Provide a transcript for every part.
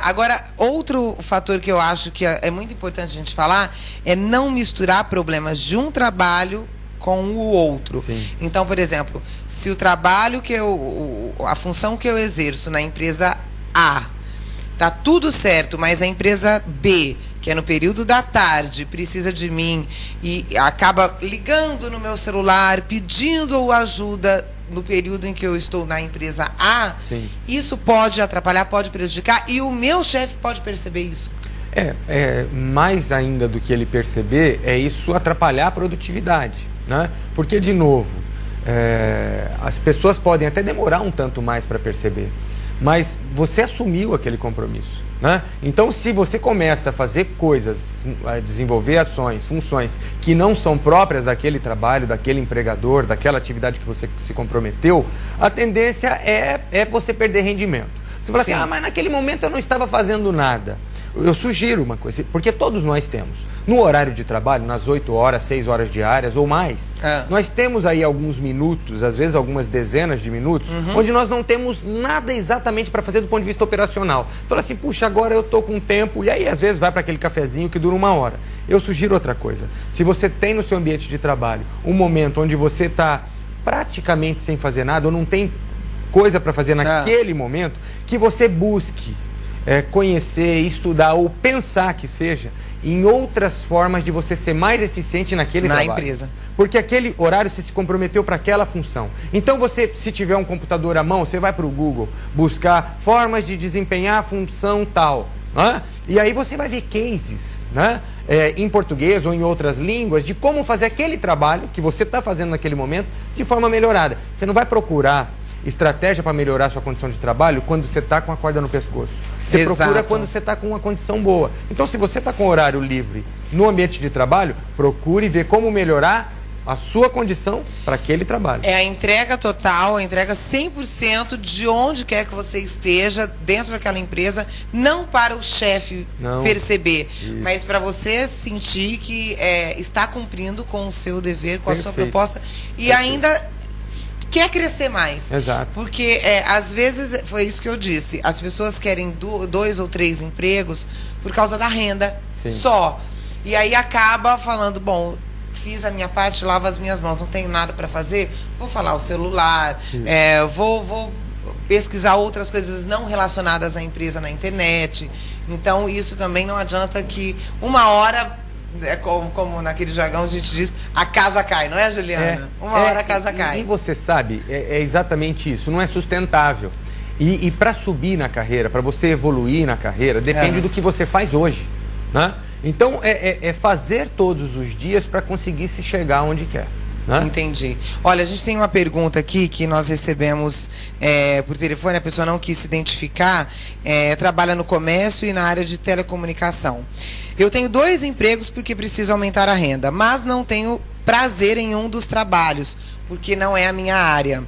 Agora, outro fator que eu acho que é muito importante a gente falar é não misturar problemas de um trabalho com o outro. Sim. Então, por exemplo, se o trabalho a função que eu exerço na empresa A tá tudo certo, mas a empresa B, que é no período da tarde, precisa de mim e acaba ligando no meu celular, pedindo ajuda no período em que eu estou na empresa A, sim, isso pode atrapalhar, pode prejudicar, e o meu chefe pode perceber isso. Mais ainda do que ele perceber, é isso atrapalhar a produtividade, né? Porque, de novo, as pessoas podem até demorar um tanto mais para perceber, mas você assumiu aquele compromisso, né? Então, se você começa a fazer coisas, a desenvolver ações, funções que não são próprias daquele trabalho, daquele empregador, daquela atividade que você se comprometeu, a tendência é você perder rendimento. Você fala assim, mas naquele momento eu não estava fazendo nada. Eu sugiro uma coisa, porque todos nós temos, no horário de trabalho, nas 8 horas, 6 horas diárias ou mais, nós temos aí alguns minutos, às vezes algumas dezenas de minutos, onde nós não temos nada exatamente para fazer do ponto de vista operacional. Fala assim, puxa, agora eu estou com tempo, e aí às vezes vai para aquele cafezinho que dura 1 hora. Eu sugiro outra coisa, se você tem no seu ambiente de trabalho um momento onde você está praticamente sem fazer nada, ou não tem coisa para fazer naquele momento, que você busque conhecer, estudar ou pensar que seja em outras formas de você ser mais eficiente naquele trabalho. Na empresa. Porque aquele horário você se comprometeu para aquela função. Então você, se tiver um computador à mão, você vai para o Google buscar formas de desempenhar a função tal, né? E aí você vai ver cases, né? Em português ou em outras línguas, de como fazer aquele trabalho que você está fazendo naquele momento de forma melhorada. Você não vai procurar estratégia para melhorar a sua condição de trabalho quando você está com a corda no pescoço. Você procura quando você está com uma condição boa. Então, se você está com horário livre no ambiente de trabalho, procure ver como melhorar a sua condição para aquele trabalho. É a entrega total, a entrega 100% de onde quer que você esteja dentro daquela empresa, não para o chefe perceber, mas para você sentir que está cumprindo com o seu dever, com a sua proposta e ainda quer crescer mais. Exato. Porque, às vezes, foi isso que eu disse, as pessoas querem 2 ou 3 empregos por causa da renda só. E aí acaba falando, bom, fiz a minha parte, lavo as minhas mãos, não tenho nada para fazer, vou falar o celular, vou pesquisar outras coisas não relacionadas à empresa na internet. Então, isso também não adianta que 1 hora... como naquele jargão a gente diz, a casa cai, não é, Juliana? 1 hora a casa cai. E você sabe, é exatamente isso, não é sustentável. E para subir na carreira, para você evoluir na carreira, depende do que você faz hoje, né? Então, é fazer todos os dias para conseguir se chegar onde quer. Né? Entendi. Olha, a gente tem uma pergunta aqui que nós recebemos por telefone, a pessoa não quis se identificar, trabalha no comércio e na área de telecomunicação. Eu tenho 2 empregos porque preciso aumentar a renda, mas não tenho prazer em um dos trabalhos, porque não é a minha área.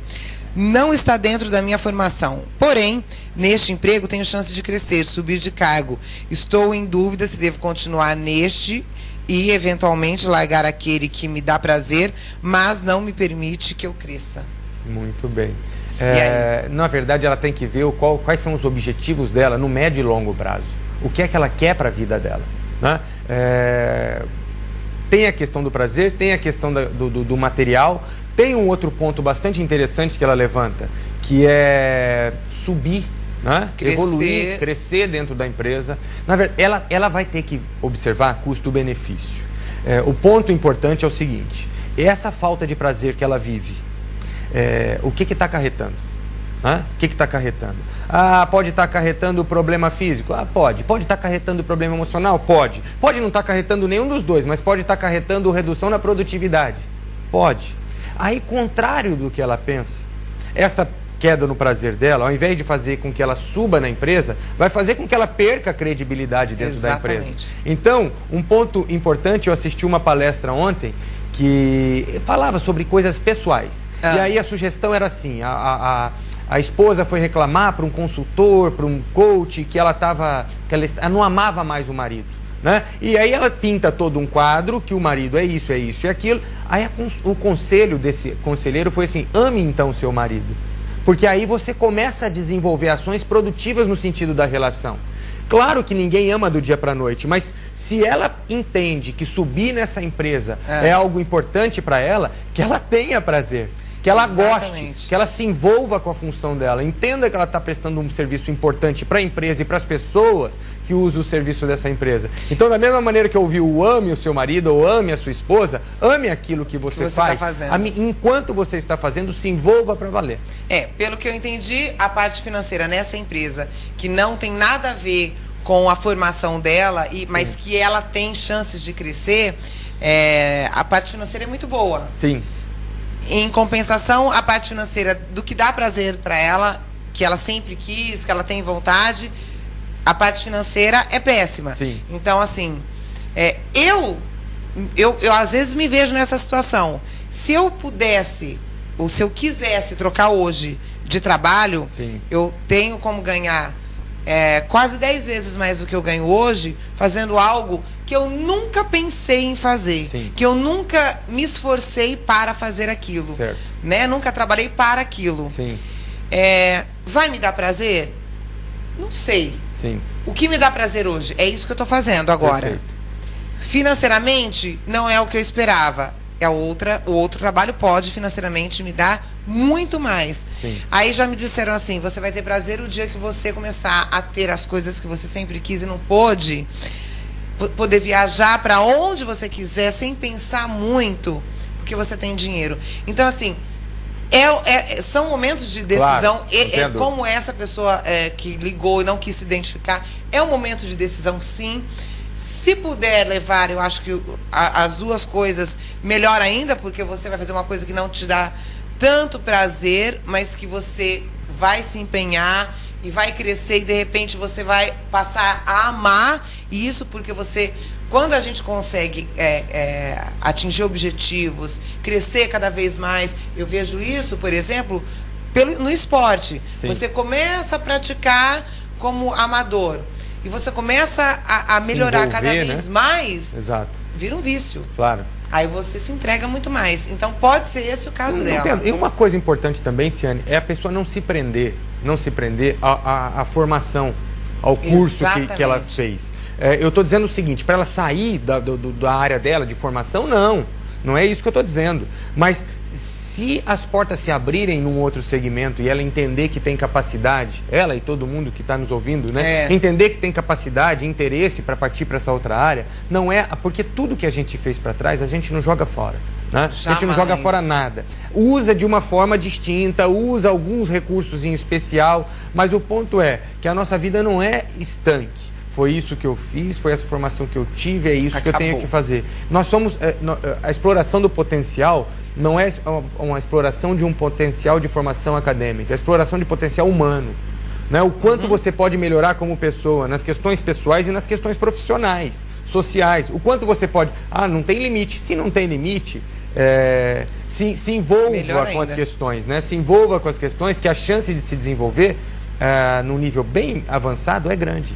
Não está dentro da minha formação. Porém, neste emprego tenho chance de crescer, subir de cargo. Estou em dúvida se devo continuar neste e, eventualmente, largar aquele que me dá prazer, mas não me permite que eu cresça. Muito bem. Na verdade, ela tem que ver quais são os objetivos dela no médio e longo prazo. O que é que ela quer para a vida dela, né? Tem a questão do prazer, tem a questão do material, tem um outro ponto bastante interessante que ela levanta, que é subir, né? Evoluir, crescer dentro da empresa. Na verdade, ela vai ter que observar custo-benefício. O ponto importante é o seguinte, essa falta de prazer que ela vive, o que está acarretando? O que está acarretando? Pode estar acarretando problema físico? Pode. Pode estar acarretando problema emocional? Pode. Pode não estar acarretando nenhum dos dois, mas pode estar acarretando redução na produtividade? Pode. Aí, contrário do que ela pensa, essa queda no prazer dela, ao invés de fazer com que ela suba na empresa, vai fazer com que ela perca a credibilidade dentro da empresa. Então, um ponto importante, eu assisti uma palestra ontem que falava sobre coisas pessoais. E aí a sugestão era assim, a esposa foi reclamar para um consultor, para um coach, que ela não amava mais o marido, né? E aí ela pinta todo um quadro, que o marido é isso e aquilo. Aí o conselho desse conselheiro foi assim, ame então o seu marido. Porque aí você começa a desenvolver ações produtivas no sentido da relação. Claro que ninguém ama do dia para a noite, mas se ela entende que subir nessa empresa é algo importante para ela, que ela tenha prazer. Que ela goste, que ela se envolva com a função dela, entenda que ela está prestando um serviço importante para a empresa e para as pessoas que usam o serviço dessa empresa. Então, da mesma maneira que eu ouvi o ame o seu marido ou ame a sua esposa, ame aquilo que você faz. Tá fazendo. Enquanto você está fazendo, se envolva para valer. Pelo que eu entendi, a parte financeira nessa empresa, que não tem nada a ver com a formação dela, mas que ela tem chances de crescer, a parte financeira é muito boa. Sim. Em compensação, a parte financeira do que dá prazer para ela, que ela sempre quis, que ela tem vontade, a parte financeira é péssima. Sim. Então, assim, eu às vezes me vejo nessa situação. Se eu pudesse, ou se eu quisesse trocar hoje de trabalho, sim, eu tenho como ganhar quase 10 vezes mais do que eu ganho hoje, fazendo algo que eu nunca pensei em fazer, sim, que eu nunca me esforcei para fazer aquilo, certo, né? Nunca trabalhei para aquilo. Sim. Vai me dar prazer? Não sei. Sim. O que me dá prazer hoje? É isso que eu estou fazendo agora. Perfeito. Financeiramente, não é o que eu esperava. O outro trabalho pode financeiramente me dar muito mais. Sim. Aí já me disseram assim, você vai ter prazer o dia que você começar a ter as coisas que você sempre quis e não pôde, poder viajar para onde você quiser sem pensar muito, porque você tem dinheiro. Então, assim, são momentos de decisão. Claro, como essa pessoa que ligou e não quis se identificar, é um momento de decisão, sim. Se puder levar, eu acho que as duas coisas, melhor ainda, porque você vai fazer uma coisa que não te dá tanto prazer, mas que você vai se empenhar e vai crescer e de repente você vai passar a amar isso, porque quando a gente consegue atingir objetivos, crescer cada vez mais, eu vejo isso, por exemplo, no esporte. Sim. Você começa a praticar como amador e você começa a melhorar cada vez mais, exato, vira um vício. Claro. Aí você se entrega muito mais. Então pode ser esse o caso dela. E uma coisa importante também, Ciane, é a pessoa não se prender à formação, ao curso que ela fez. Eu estou dizendo o seguinte, para ela sair da área dela de formação, não é isso que eu estou dizendo. Mas se as portas se abrirem num outro segmento e ela entender que tem capacidade, ela e todo mundo que está nos ouvindo, né? Entender que tem capacidade, interesse para partir para essa outra área, não é porque tudo que a gente fez para trás, a gente não joga fora. Né? A gente não joga fora nada. Usa de uma forma distinta, usa alguns recursos em especial, mas o ponto é que a nossa vida não é estanque. Foi isso que eu fiz, foi essa formação que eu tive, é isso que eu tenho que fazer. Nós somos... a exploração do potencial não é uma exploração de um potencial de formação acadêmica, é a exploração de potencial humano. Né? O quanto você pode melhorar como pessoa, nas questões pessoais e nas questões profissionais, sociais. O quanto você pode... não tem limite. Se não tem limite, se envolva com as questões. Né? Se envolva com as questões, que a chance de se desenvolver num nível bem avançado é grande.